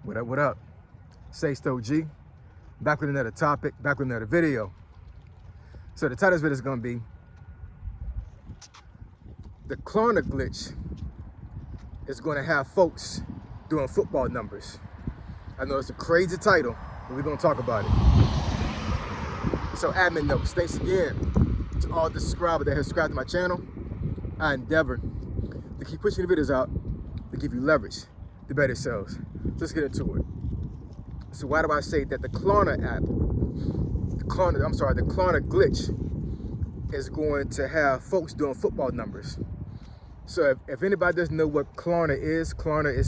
What up, what up? Say Stoke G, back with another topic, back with another video. So the title of this video is gonna be, the Klarna glitch is gonna have folks doing football numbers. I know it's a crazy title, but we're gonna talk about it. So admin notes, thanks again to all the subscribers that have subscribed to my channel. I endeavor to keep pushing the videos out to give you leverage to better sales. Let's get into it. So why do I say that the Klarna app, the Klarna glitch is going to have folks doing football numbers? So if anybody doesn't know what Klarna is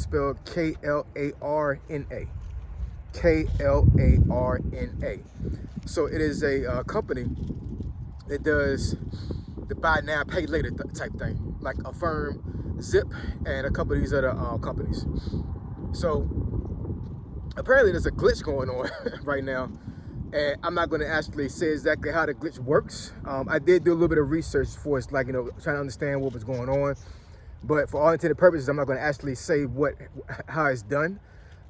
spelled K-L-A-R-N-A. K-L-A-R-N-A. So it is a company that does the buy now, pay later type thing, like Affirm, Zip, and a couple of these other companies. So apparently there's a glitch going on right now, and I'm not going to actually say exactly how the glitch works. I did do a little bit of research for us, like, you know, trying to understand what was going on, but for all intended purposes, I'm not going to actually say how it's done,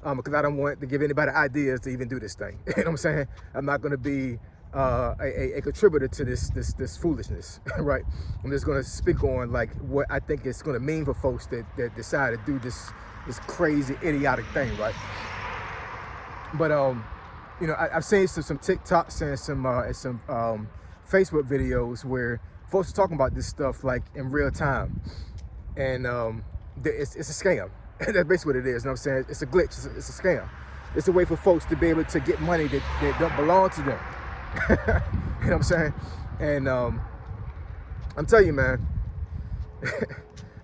because I don't want to give anybody ideas to even do this thing. You know what I'm saying? I'm not going to be a contributor to this foolishness, right? I'm just going to speak on like what I think it's going to mean for folks that decide to do this crazy idiotic thing, right? But you know, I've seen some TikToks and some Facebook videos where folks are talking about this stuff like in real time, and it's a scam. That's basically what it is. You know what I'm saying? It's a glitch. It's a scam. It's a way for folks to be able to get money that don't belong to them. You know what I'm saying? And I'm telling you, man,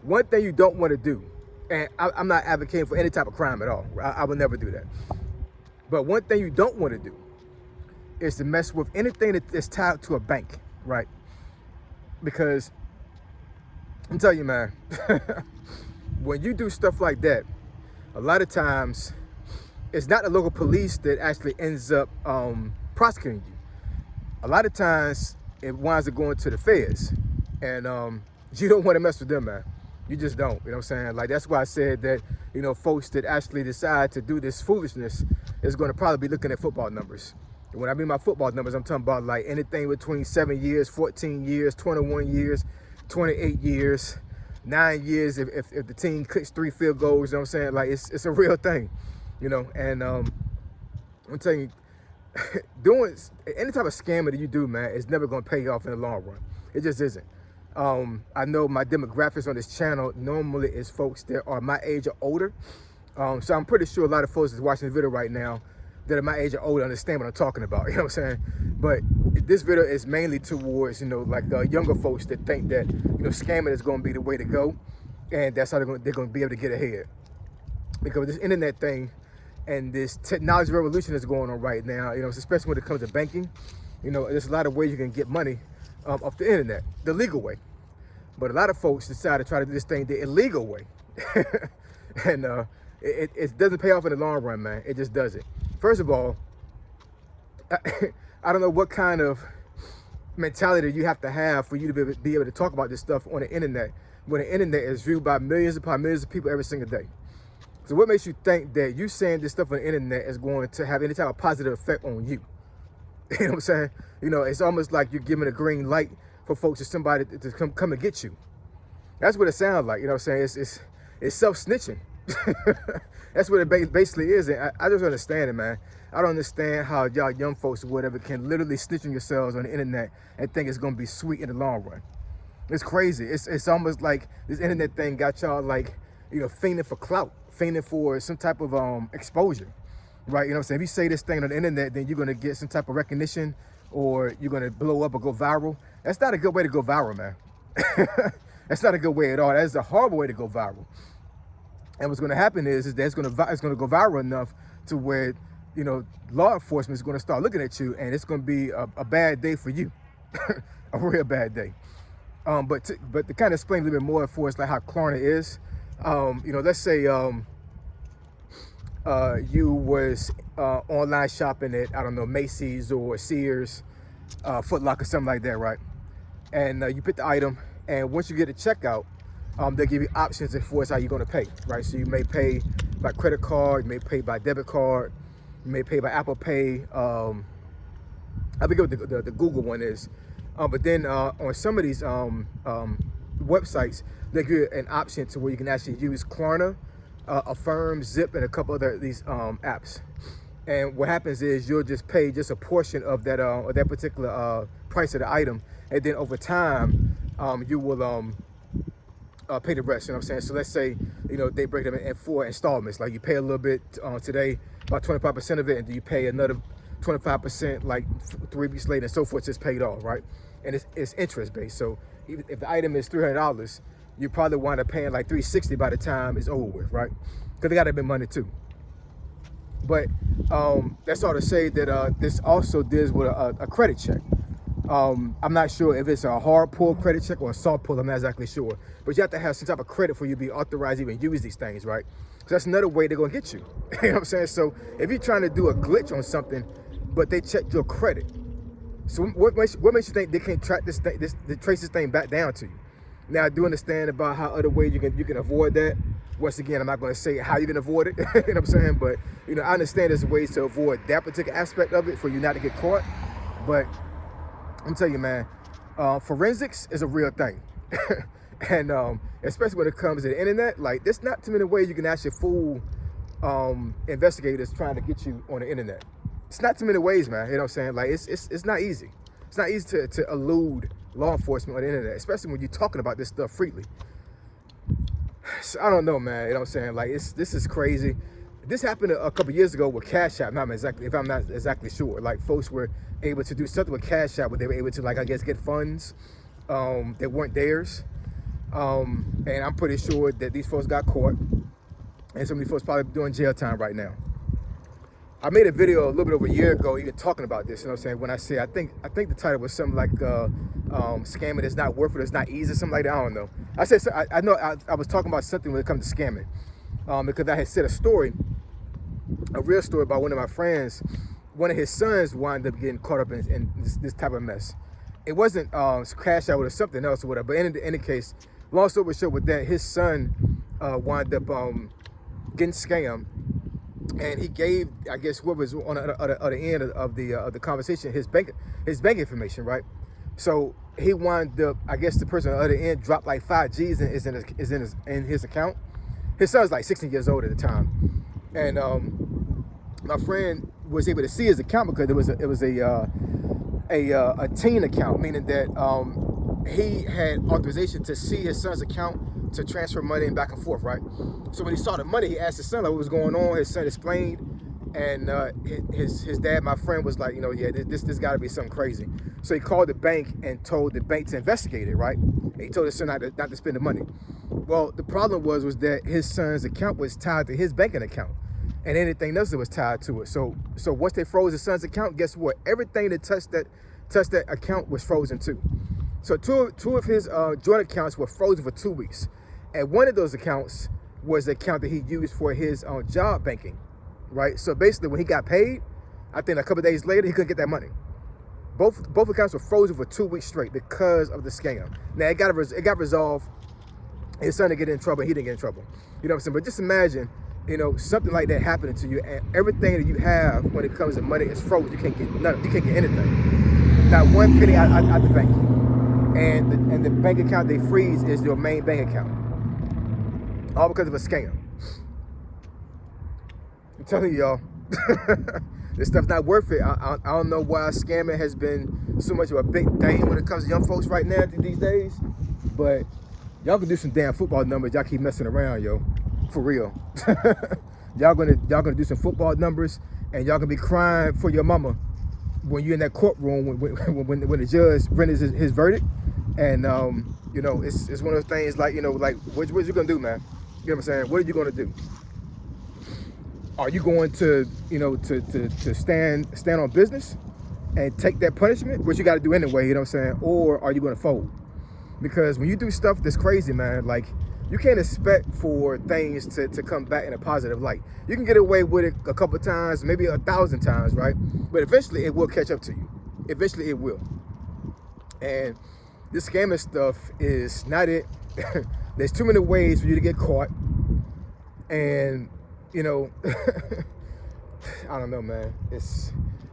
one thing you don't want to do, and I'm not advocating for any type of crime at all. I would never do that. But one thing you don't want to do is to mess with anything that's tied to a bank, right? Because I'm telling you, man, when you do stuff like that, a lot of times it's not the local police that actually ends up prosecuting you. A lot of times it winds up going to the feds, and you don't want to mess with them, man. You just don't. You know what I'm saying? Like, that's why I said that, you know, folks that actually decide to do this foolishness is going to probably be looking at football numbers. And when I mean my football numbers, I'm talking about like anything between 7 years, 14 years, 21 years, 28 years, 9 years if the team clicks 3 field goals. You know what I'm saying? Like, it's a real thing, you know. And I'm telling you, doing any type of scammer that you do, man, it's never going to pay off in the long run. It just isn't. I know my demographics on this channel normally is folks that are my age or older. So I'm pretty sure a lot of folks that's watching this video right now that are my age or older understand what I'm talking about. You know what I'm saying? But this video is mainly towards, you know, like younger folks that think that, you know, scamming is going to be the way to go, and that's how they're going to be able to get ahead. Because this internet thing and this technology revolution that's going on right now, you know, especially when it comes to banking, you know, there's a lot of ways you can get money off the internet, the legal way. But a lot of folks decide to try to do this thing the illegal way. And it doesn't pay off in the long run, man. It just doesn't. First of all, I don't know what kind of mentality you have to have for you to be able to talk about this stuff on the internet, when the internet is viewed by millions upon millions of people every single day. So what makes you think that you saying this stuff on the internet is going to have any type of positive effect on you? You know what I'm saying? You know, it's almost like you're giving a green light for folks or somebody to come and get you. That's what it sounds like. You know what I'm saying? It's self-snitching. That's what it basically is. And I just understand it, man. I don't understand how y'all young folks or whatever can literally snitch on yourselves on the internet and think it's gonna be sweet in the long run. It's crazy. It's almost like this internet thing got y'all like, you know, fiending for clout, fiending for some type of exposure. Right, you know what I'm saying? If you say this thing on the internet, then you're gonna get some type of recognition, or you're gonna blow up or go viral. That's not a good way to go viral, man. That's not a good way at all. That's a horrible way to go viral. And what's gonna happen is that it's gonna go viral enough to where, you know, law enforcement is gonna start looking at you, and it's gonna be a bad day for you, a real bad day. But to kind of explain a little bit more for us, like how Klarna is, you know, let's say you was online shopping at, I don't know, Macy's or Sears, Foot Locker, something like that, right? And you pick the item, and once you get to checkout, they'll give you options as far as how you're going to pay, right? So you may pay by credit card, you may pay by debit card, you may pay by Apple Pay. I forget what the Google one is. But then on some of these websites, they give you an option to where you can actually use Klarna, Affirm, Zip, and a couple other these apps. And what happens is you'll just pay just a portion of that particular price of the item, and then over time you will pay the rest. You know what I'm saying? So let's say they break them in 4 installments. Like you pay a little bit today, about 25% of it, and then you pay another 25% like 3 weeks later, and so forth. It's paid off, right? And it's interest based. So if the item is $300, you probably wind up paying like $360 by the time it's over with, right? Because they got to make money too. But that's all to say that this also deals with a credit check. I'm not sure if it's a hard pull credit check or a soft pull. I'm not exactly sure. But you have to have some type of credit for you to be authorized to even use these things, right? So that's another way they're going to get you. You know what I'm saying? So if you're trying to do a glitch on something, but they check your credit, so what makes you think they can't track this thing, trace this thing back down to you? Now, I do understand about how other ways you can avoid that. Once again, I'm not going to say how you can avoid it. You know what I'm saying? But I understand there's ways to avoid that particular aspect of it for you not to get caught. But I'm telling you, man, forensics is a real thing. And especially when it comes to the internet, like there's not too many ways you can actually fool investigators trying to get you on the internet. It's not too many ways, man. You know what I'm saying? Like it's not easy. It's not easy to elude law enforcement on the internet, especially when you're talking about this stuff freely. So I don't know, man. You know what I'm saying? Like this is crazy. This happened a couple years ago with Cash App. If I'm not exactly sure. Like folks were able to do something with Cash App where they were able to, like, I guess, get funds that weren't theirs. And I'm pretty sure that these folks got caught, and some of these folks probably doing jail time right now. I made a video a little bit over a year ago even talking about this. You know what I'm saying? When I say I think the title was something like scamming is not worth it, it's not easy, something like that. I don't know. I know I was talking about something when it comes to scamming, because I had said a real story about one of my friends. One of his sons wound up getting caught up in this type of mess. It wasn't Cash Out or something else or whatever. But in any case, long story short, with that, his son wound up getting scammed. And he gave, I guess, what was on the end of the conversation, his bank information, right? So he wound up, I guess, the person on the other end dropped like 5 G's and is in his account. His son's like 16 years old at the time, and my friend was able to see his account because it was a teen account, meaning that he had authorization to see his son's account to transfer money and back and forth, right? So when he saw the money, he asked his son like, what was going on. His son explained, and his dad, my friend, was like, yeah, this got to be something crazy. So he called the bank and told the bank to investigate it, right? And he told his son not to spend the money. Well, the problem was that his son's account was tied to his banking account, and anything else that was tied to it. So once they froze his son's account, guess what? Everything that touched that account was frozen too. So two of his joint accounts were frozen for 2 weeks. And one of those accounts was the account that he used for his job banking, right? So basically when he got paid, I think a couple of days later, he couldn't get that money. Both accounts were frozen for 2 weeks straight because of the scam. Now it got resolved. His son didn't get in trouble. He didn't get in trouble. You know what I'm saying? But just imagine, something like that happening to you, and everything that you have when it comes to money is frozen. You can't get nothing. You can't get anything. Not one penny out the bank. And the bank account they freeze is your main bank account. All because of a scam. I'm telling you, y'all, this stuff's not worth it. I don't know why scamming has been so much of a big thing when it comes to young folks right now these days, but y'all can do some damn football numbers. Y'all keep messing around, yo, for real. y'all gonna do some football numbers, and y'all gonna be crying for your mama when you're in that courtroom when the judge renders his verdict. And it's one of those things like what you gonna do, man? You know what I'm saying? What are you gonna do? Are you going to to stand on business and take that punishment, which you got to do anyway? You know what I'm saying? Or are you gonna fold? Because when you do stuff that's crazy, man, like you can't expect for things to come back in a positive light. You can get away with it a couple times, maybe 1,000 times, right? But eventually it will catch up to you. Eventually it will. And this scamming stuff is not it. There's too many ways for you to get caught. And you know, I don't know, man.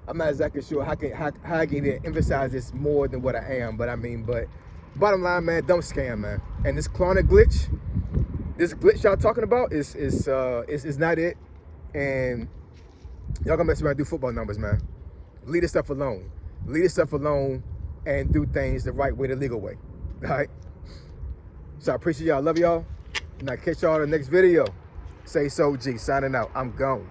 I'm not exactly sure how I can even emphasize this more than what I am, but I mean, but bottom line, man, don't scam, man. And this Klarna glitch, this glitch y'all talking about is not it. And y'all gonna mess around and do football numbers, man. Leave this stuff alone. Leave this stuff alone and do things the right way, the legal way. All right. So I appreciate y'all. Love y'all. And I'll catch y'all in the next video. Say so, G. Signing out. I'm gone.